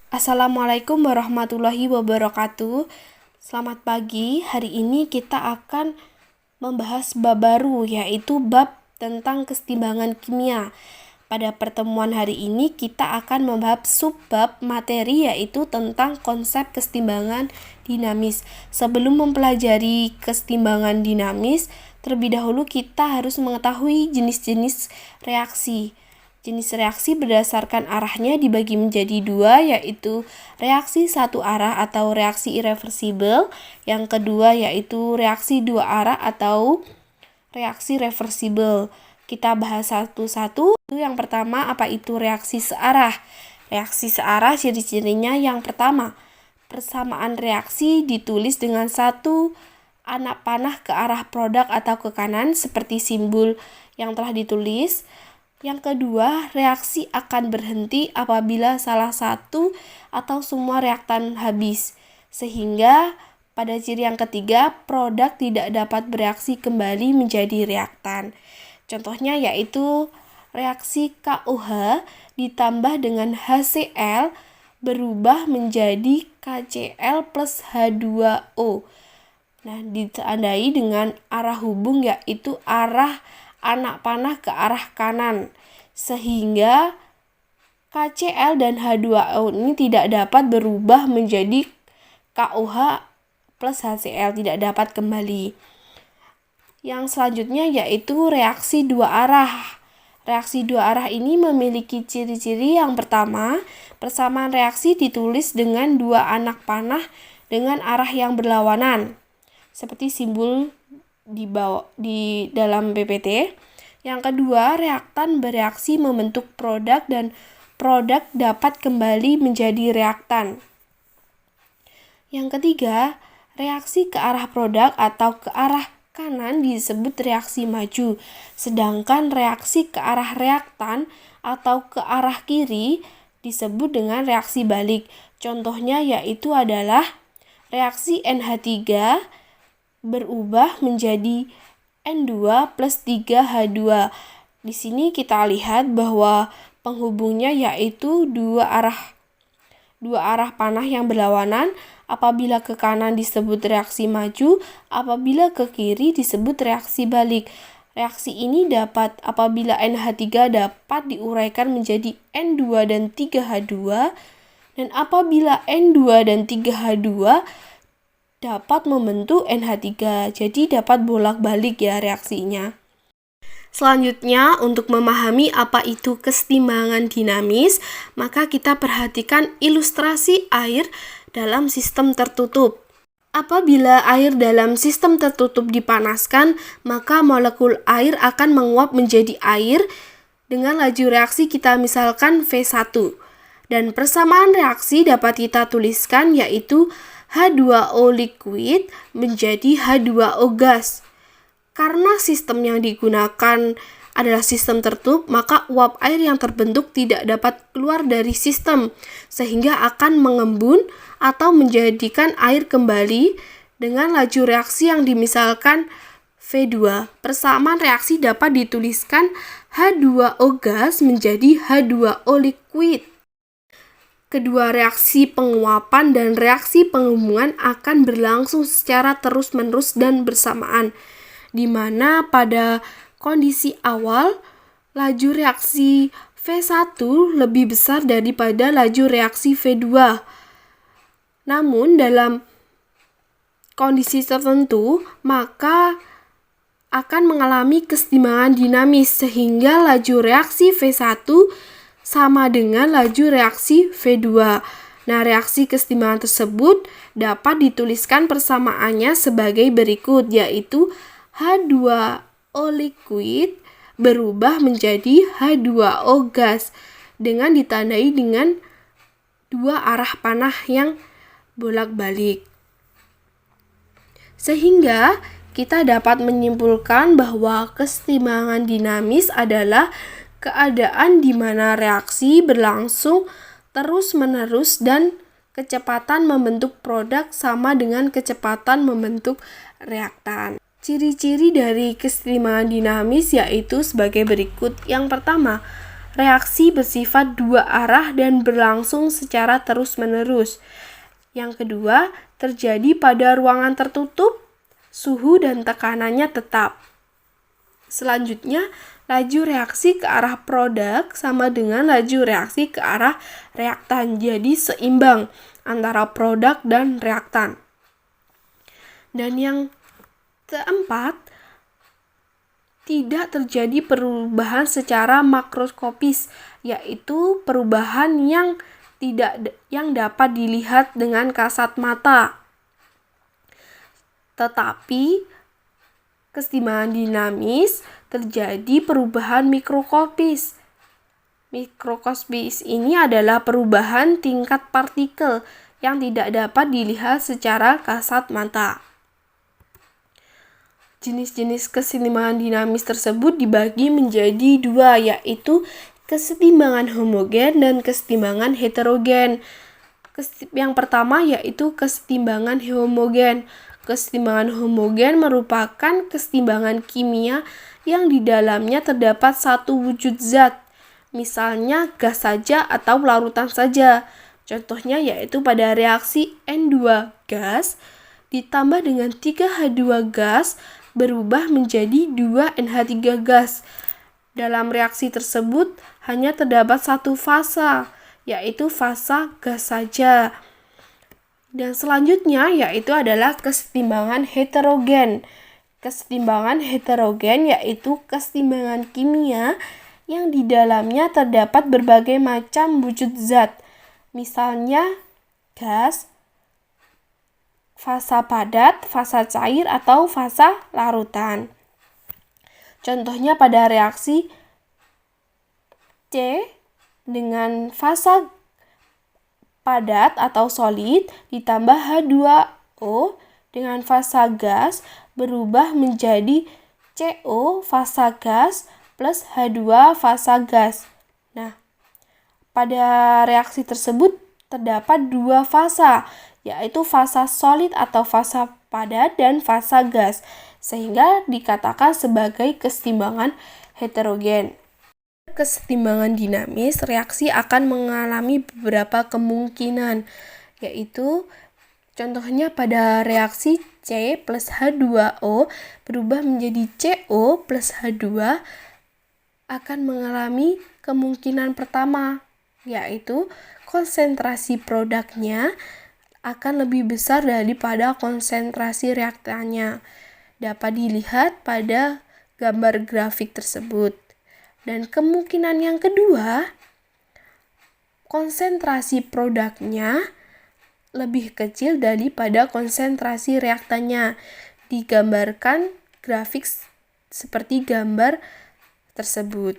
Assalamualaikum warahmatullahi wabarakatuh. Selamat pagi. Hari ini kita akan membahas bab baru, yaitu bab tentang kesetimbangan kimia. Pada pertemuan hari ini kita akan membahas subbab materi, yaitu tentang konsep kesetimbangan dinamis. Sebelum mempelajari kesetimbangan dinamis, terlebih dahulu kita harus mengetahui jenis-jenis reaksi. Jenis reaksi berdasarkan arahnya dibagi menjadi dua, yaitu reaksi satu arah atau reaksi irreversibel. Yang kedua yaitu reaksi dua arah atau reaksi reversibel. Kita bahas satu-satu. Yang pertama, apa itu reaksi searah? Reaksi searah ciri-cirinya yang pertama, persamaan reaksi ditulis dengan satu anak panah ke arah produk atau ke kanan seperti simbol yang telah ditulis. Yang kedua, reaksi akan berhenti apabila salah satu atau semua reaktan habis. Sehingga pada ciri yang ketiga, produk tidak dapat bereaksi kembali menjadi reaktan. Contohnya yaitu reaksi KOH ditambah dengan HCl berubah menjadi KCl plus H2O. Nah, ditandai dengan arah hubung yaitu arah anak panah ke arah kanan, sehingga KCl dan H2O ini tidak dapat berubah menjadi KOH plus HCl, tidak dapat kembali. Yang selanjutnya yaitu reaksi dua arah. Reaksi dua arah ini memiliki ciri-ciri yang pertama, persamaan reaksi ditulis dengan dua anak panah dengan arah yang berlawanan, seperti simbol di dalam PPT. Yang kedua, reaktan bereaksi membentuk produk dan produk dapat kembali menjadi reaktan. Yang ketiga, reaksi ke arah produk atau ke arah kanan disebut reaksi maju, sedangkan reaksi ke arah reaktan atau ke arah kiri disebut dengan reaksi balik. Contohnya yaitu adalah reaksi NH3 berubah menjadi N2 plus 3H2. Di sini kita lihat bahwa penghubungnya yaitu dua arah panah yang berlawanan. Apabila ke kanan disebut reaksi maju, apabila ke kiri disebut reaksi balik. Reaksi ini dapat apabila NH3 dapat diuraikan menjadi N2 dan 3H2, dan apabila N2 dan 3H2 dapat membentuk NH3, jadi dapat bolak-balik ya reaksinya. Selanjutnya, untuk memahami apa itu kesetimbangan dinamis, maka kita perhatikan ilustrasi air dalam sistem tertutup. Apabila air dalam sistem tertutup dipanaskan, maka molekul air akan menguap menjadi air dengan laju reaksi kita misalkan V1. Dan persamaan reaksi dapat kita tuliskan yaitu H2O liquid menjadi H2O gas. Karena sistem yang digunakan adalah sistem tertutup, maka uap air yang terbentuk tidak dapat keluar dari sistem, sehingga akan mengembun atau menjadikan air kembali dengan laju reaksi yang dimisalkan V2. Persamaan reaksi dapat dituliskan H2O gas menjadi H2O liquid. Kedua reaksi penguapan dan reaksi pengembunan akan berlangsung secara terus-menerus dan bersamaan, di mana pada kondisi awal laju reaksi V1 lebih besar daripada laju reaksi V2. Namun dalam kondisi tertentu maka akan mengalami kesetimbangan dinamis sehingga laju reaksi V1 sama dengan laju reaksi V2. Nah, reaksi kesetimbangan tersebut dapat dituliskan persamaannya sebagai berikut, yaitu H2O liquid berubah menjadi H2O gas dengan ditandai dengan dua arah panah yang bolak-balik. Sehingga kita dapat menyimpulkan bahwa kesetimbangan dinamis adalah keadaan di mana reaksi berlangsung terus-menerus dan kecepatan membentuk produk sama dengan kecepatan membentuk reaktan. Ciri-ciri dari kesetimbangan dinamis yaitu sebagai berikut. Yang pertama, reaksi bersifat dua arah dan berlangsung secara terus-menerus. Yang kedua, terjadi pada ruangan tertutup, suhu dan tekanannya tetap. Selanjutnya, laju reaksi ke arah produk sama dengan laju reaksi ke arah reaktan. Jadi seimbang antara produk dan reaktan. Dan yang keempat, tidak terjadi perubahan secara makroskopis, yaitu perubahan yang dapat dilihat dengan kasat mata. Tetapi kesetimbangan dinamis terjadi perubahan mikroskopis. Mikroskopis ini adalah perubahan tingkat partikel yang tidak dapat dilihat secara kasat mata. Jenis-jenis kesetimbangan dinamis tersebut dibagi menjadi dua, yaitu kesetimbangan homogen dan kesetimbangan heterogen. Yang pertama yaitu kesetimbangan homogen. Kesetimbangan homogen merupakan kesetimbangan kimia yang di dalamnya terdapat satu wujud zat, misalnya gas saja atau larutan saja. Contohnya yaitu pada reaksi N2 gas ditambah dengan 3H2 gas berubah menjadi 2NH3 gas. Dalam reaksi tersebut hanya terdapat satu fasa, yaitu fasa gas saja. Dan selanjutnya yaitu adalah kesetimbangan heterogen. Kesetimbangan heterogen yaitu kesetimbangan kimia yang di dalamnya terdapat berbagai macam wujud zat, misalnya gas, fasa padat, fasa cair, atau fasa larutan. Contohnya pada reaksi C dengan fasa padat atau solid ditambah H2O dengan fasa gas berubah menjadi CO fasa gas plus H2 fasa gas. Nah, pada reaksi tersebut terdapat dua fasa, yaitu fasa solid atau fasa padat dan fasa gas, sehingga dikatakan sebagai kesetimbangan heterogen. Kesetimbangan dinamis, reaksi akan mengalami beberapa kemungkinan, yaitu contohnya pada reaksi C plus H2O berubah menjadi CO plus H2 akan mengalami kemungkinan pertama, yaitu konsentrasi produknya akan lebih besar daripada konsentrasi reaktannya. Dapat dilihat pada gambar grafik tersebut. Dan kemungkinan yang kedua, konsentrasi produknya lebih kecil daripada konsentrasi reaktannya. Digambarkan grafik seperti gambar tersebut.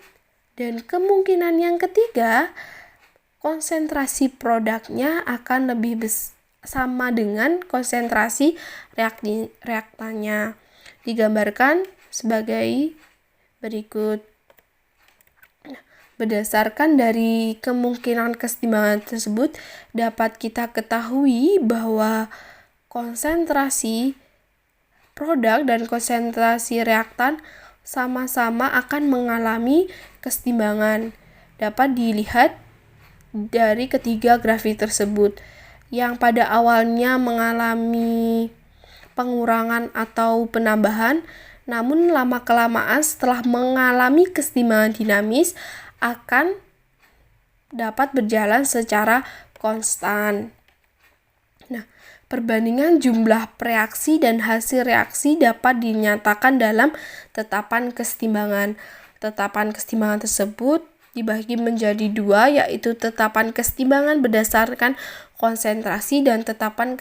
Dan kemungkinan yang ketiga, konsentrasi produknya akan lebih sama dengan konsentrasi reaktannya. Digambarkan sebagai berikut. Berdasarkan dari kemungkinan kesetimbangan tersebut, dapat kita ketahui bahwa konsentrasi produk dan konsentrasi reaktan sama-sama akan mengalami kesetimbangan. Dapat dilihat dari ketiga grafik tersebut, yang pada awalnya mengalami pengurangan atau penambahan, namun lama-kelamaan setelah mengalami kesetimbangan dinamis akan dapat berjalan secara konstan. Nah, perbandingan jumlah reaksi dan hasil reaksi dapat dinyatakan dalam tetapan kesetimbangan. Tetapan kesetimbangan tersebut dibagi menjadi dua, yaitu tetapan kesetimbangan berdasarkan konsentrasi dan tetapan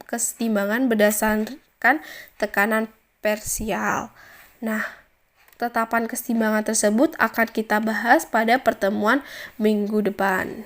kesetimbangan berdasarkan tekanan parsial. Nah, tetapan kesetimbangan tersebut akan kita bahas pada pertemuan minggu depan.